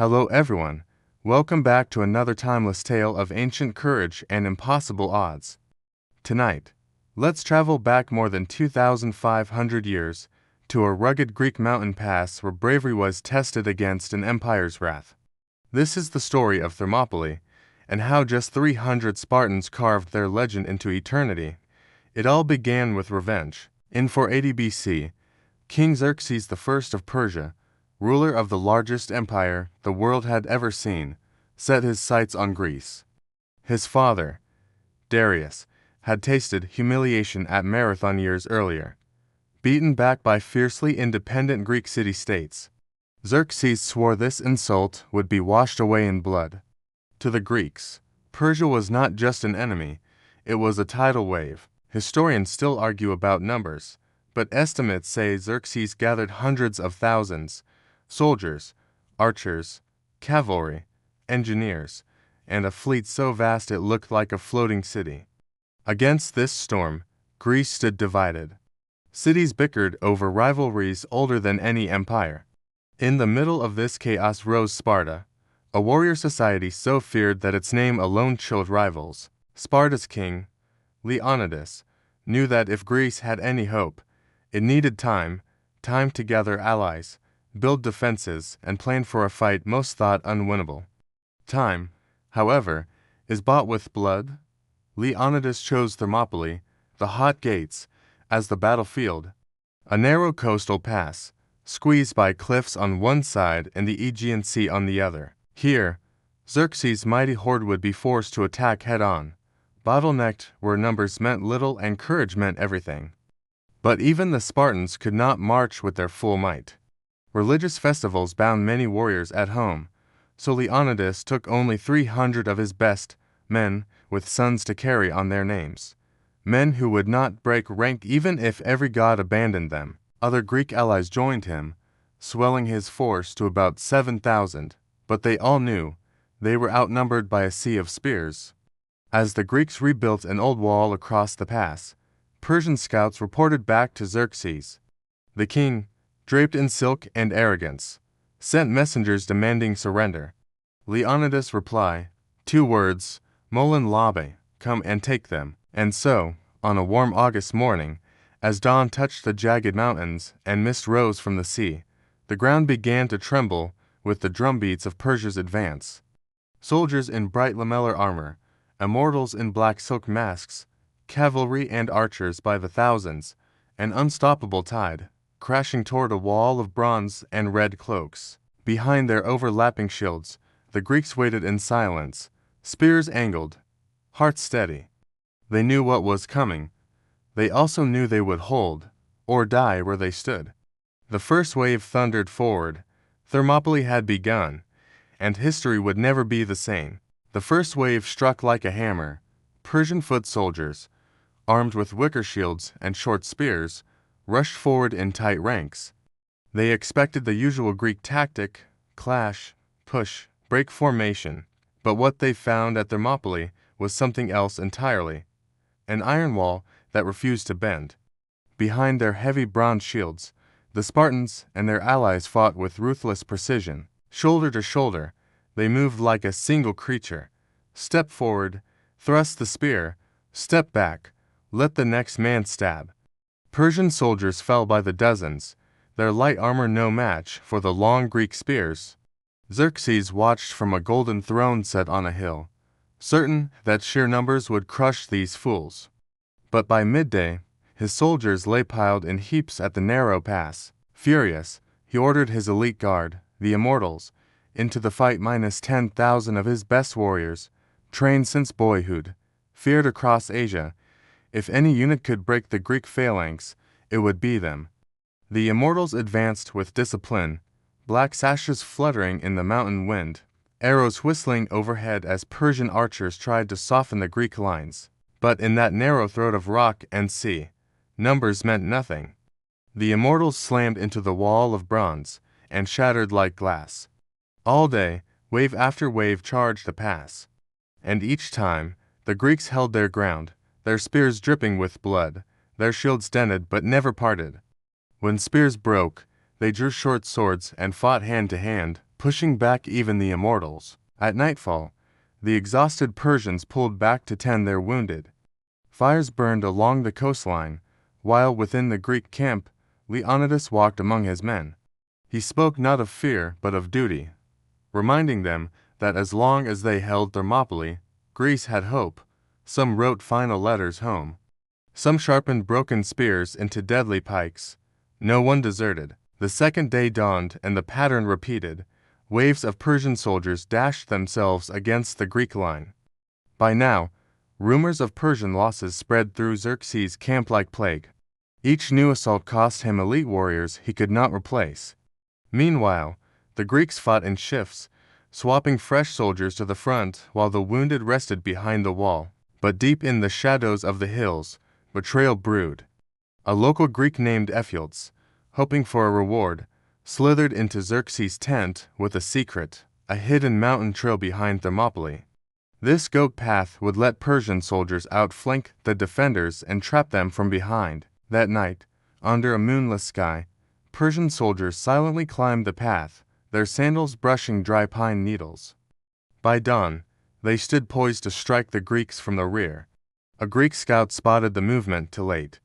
Hello everyone. Welcome back to another timeless tale of ancient courage and impossible odds. Tonight, let's travel back more than 2,500 years to a rugged Greek mountain pass where bravery was tested against an empire's wrath. This is the story of Thermopylae and how just 300 Spartans carved their legend into eternity. It all began with revenge. In 480 BC, King Xerxes I of Persia, ruler of the largest empire the world had ever seen, set his sights on Greece. His father, Darius, had tasted humiliation at Marathon years earlier. Beaten back by fiercely independent Greek city-states, Xerxes swore this insult would be washed away in blood. To the Greeks, Persia was not just an enemy, it was a tidal wave. Historians still argue about numbers, but estimates say Xerxes gathered hundreds of thousands, soldiers, archers, cavalry, engineers, and a fleet so vast it looked like a floating city. Against this storm, Greece stood divided. Cities bickered over rivalries older than any empire. In the middle of this chaos rose Sparta, a warrior society so feared that its name alone chilled rivals. Sparta's king, Leonidas, knew that if Greece had any hope, it needed time to gather allies, build defenses, and plan for a fight most thought unwinnable. Time, however, is bought with blood. Leonidas chose Thermopylae, the hot gates, as the battlefield, a narrow coastal pass, squeezed by cliffs on one side and the Aegean Sea on the other. Here, Xerxes' mighty horde would be forced to attack head-on, bottlenecked where numbers meant little and courage meant everything. But even the Spartans could not march with their full might. Religious festivals bound many warriors at home, so Leonidas took only 300 of his best men with sons to carry on their names. Men who would not break rank even if every god abandoned them. Other Greek allies joined him, swelling his force to about 7,000, but they all knew they were outnumbered by a sea of spears. As the Greeks rebuilt an old wall across the pass, Persian scouts reported back to Xerxes. The king, draped in silk and arrogance, sent messengers demanding surrender. Leonidas' reply, 2 words, molin labe, come and take them. And so, on a warm August morning, as dawn touched the jagged mountains and mist rose from the sea, the ground began to tremble with the drumbeats of Persia's advance. Soldiers in bright lamellar armor, immortals in black silk masks, cavalry and archers by the thousands, an unstoppable tide, crashing toward a wall of bronze and red cloaks. Behind their overlapping shields, the Greeks waited in silence, spears angled, hearts steady. They knew what was coming. They also knew they would hold, or die where they stood. The first wave thundered forward. Thermopylae had begun, and history would never be the same. The first wave struck like a hammer. Persian foot soldiers, armed with wicker shields and short spears, rushed forward in tight ranks. They expected the usual Greek tactic: clash, push, break formation. But what they found at Thermopylae was something else entirely. An iron wall that refused to bend. Behind their heavy bronze shields, the Spartans and their allies fought with ruthless precision. Shoulder to shoulder, they moved like a single creature. Step forward, thrust the spear, step back, let the next man stab. Persian soldiers fell by the dozens, their light armor no match for the long Greek spears. Xerxes watched from a golden throne set on a hill, certain that sheer numbers would crush these fools. But by midday, his soldiers lay piled in heaps at the narrow pass. Furious, he ordered his elite guard, the immortals, into the fight minus 10,000 of his best warriors, trained since boyhood, feared across Asia. If any unit could break the Greek phalanx, it would be them. The immortals advanced with discipline, black sashes fluttering in the mountain wind, arrows whistling overhead as Persian archers tried to soften the Greek lines. But in that narrow throat of rock and sea, numbers meant nothing. The immortals slammed into the wall of bronze and shattered like glass. All day, wave after wave charged the pass. And each time, the Greeks held their ground, their spears dripping with blood, their shields dented but never parted. When spears broke, they drew short swords and fought hand to hand, pushing back even the immortals. At nightfall, the exhausted Persians pulled back to tend their wounded. Fires burned along the coastline, while within the Greek camp, Leonidas walked among his men. He spoke not of fear, but of duty, reminding them that as long as they held Thermopylae, Greece had hope. Some wrote final letters home. Some sharpened broken spears into deadly pikes. No one deserted. The second day dawned, and the pattern repeated. Waves of Persian soldiers dashed themselves against the Greek line. By now, rumors of Persian losses spread through Xerxes' camp like plague. Each new assault cost him elite warriors he could not replace. Meanwhile, the Greeks fought in shifts, swapping fresh soldiers to the front while the wounded rested behind the wall. But deep in the shadows of the hills, betrayal brewed. A local Greek named Ephialtes, hoping for a reward, slithered into Xerxes' tent with a secret, a hidden mountain trail behind Thermopylae. This goat path would let Persian soldiers outflank the defenders and trap them from behind. That night, under a moonless sky, Persian soldiers silently climbed the path, their sandals brushing dry pine needles. By dawn, they stood poised to strike the Greeks from the rear. A Greek scout spotted the movement too late.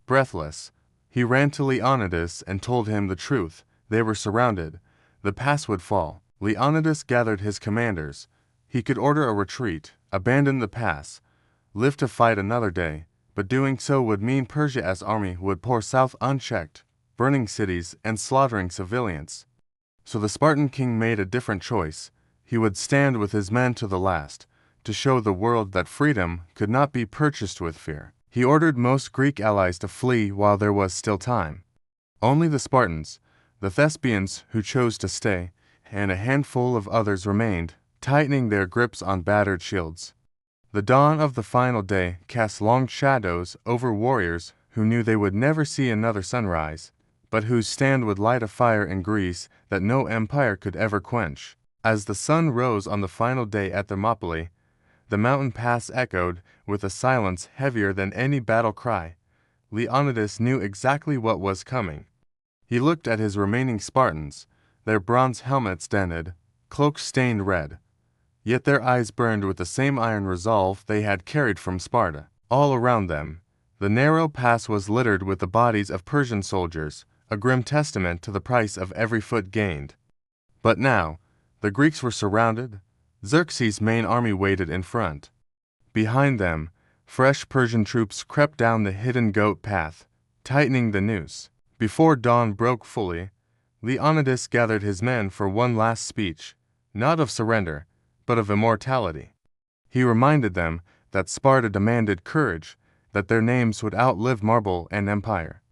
Breathless, he ran to Leonidas and told him the truth. They were surrounded. The pass would fall. Leonidas gathered his commanders. He could order a retreat, abandon the pass, live to fight another day, but doing so would mean Persia's army would pour south unchecked, burning cities and slaughtering civilians. So the Spartan king made a different choice. He would stand with his men to the last, to show the world that freedom could not be purchased with fear. He ordered most Greek allies to flee while there was still time. Only the Spartans, the Thespians who chose to stay, and a handful of others remained, tightening their grips on battered shields. The dawn of the final day cast long shadows over warriors who knew they would never see another sunrise, but whose stand would light a fire in Greece that no empire could ever quench. As the sun rose on the final day at Thermopylae, the mountain pass echoed with a silence heavier than any battle cry. Leonidas knew exactly what was coming. He looked at his remaining Spartans, their bronze helmets dented, cloaks stained red. Yet their eyes burned with the same iron resolve they had carried from Sparta. All around them, the narrow pass was littered with the bodies of Persian soldiers, a grim testament to the price of every foot gained. But now, the Greeks were surrounded. Xerxes' main army waited in front. Behind them, fresh Persian troops crept down the hidden goat path, tightening the noose. Before dawn broke fully, Leonidas gathered his men for one last speech, not of surrender, but of immortality. He reminded them that Sparta demanded courage, that their names would outlive marble and empire.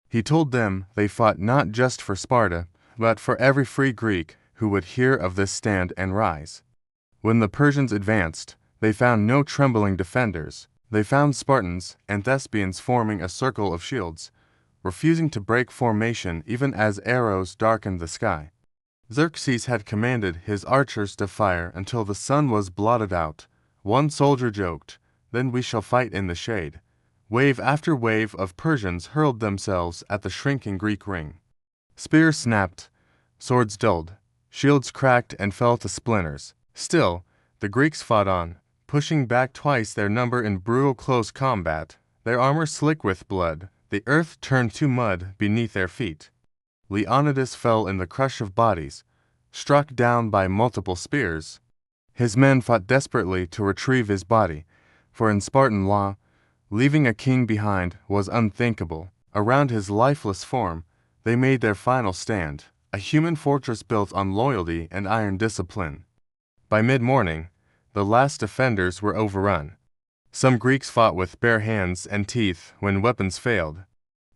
He told them they fought not just for Sparta, but for every free Greek who would hear of this stand and rise. When the Persians advanced, they found no trembling defenders. They found Spartans and Thespians forming a circle of shields, refusing to break formation even as arrows darkened the sky. Xerxes had commanded his archers to fire until the sun was blotted out. One soldier joked, "Then we shall fight in the shade." Wave after wave of Persians hurled themselves at the shrinking Greek ring. Spears snapped, swords dulled, shields cracked and fell to splinters. Still, the Greeks fought on, pushing back twice their number in brutal close combat, their armor slick with blood, the earth turned to mud beneath their feet. Leonidas fell in the crush of bodies, struck down by multiple spears. His men fought desperately to retrieve his body, for in Spartan law, leaving a king behind was unthinkable. Around his lifeless form, they made their final stand, a human fortress built on loyalty and iron discipline. By mid-morning, the last defenders were overrun. Some Greeks fought with bare hands and teeth when weapons failed.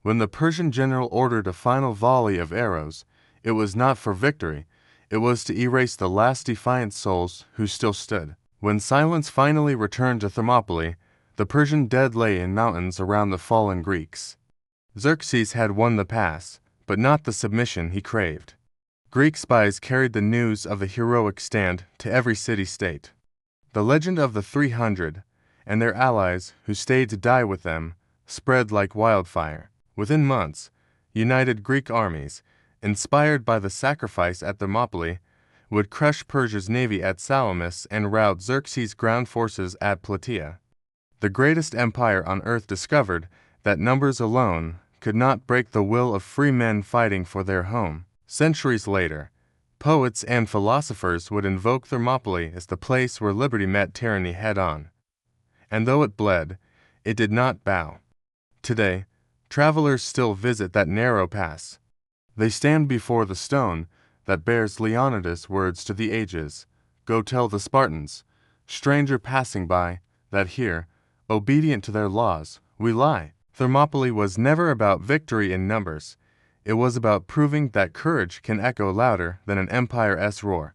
When the Persian general ordered a final volley of arrows, it was not for victory, it was to erase the last defiant souls who still stood. When silence finally returned to Thermopylae, the Persian dead lay in mountains around the fallen Greeks. Xerxes had won the pass, but not the submission he craved. Greek spies carried the news of the heroic stand to every city-state. The legend of the 300, and their allies who stayed to die with them, spread like wildfire. Within months, united Greek armies, inspired by the sacrifice at Thermopylae, would crush Persia's navy at Salamis and rout Xerxes' ground forces at Plataea. The greatest empire on earth discovered that numbers alone could not break the will of free men fighting for their home. Centuries later, poets and philosophers would invoke Thermopylae as the place where liberty met tyranny head-on. And though it bled, it did not bow. Today, travelers still visit that narrow pass. They stand before the stone that bears Leonidas' words to the ages. Go tell the Spartans, stranger passing by, that here, obedient to their laws, we lie. Thermopylae was never about victory in numbers. It was about proving that courage can echo louder than an empire's roar.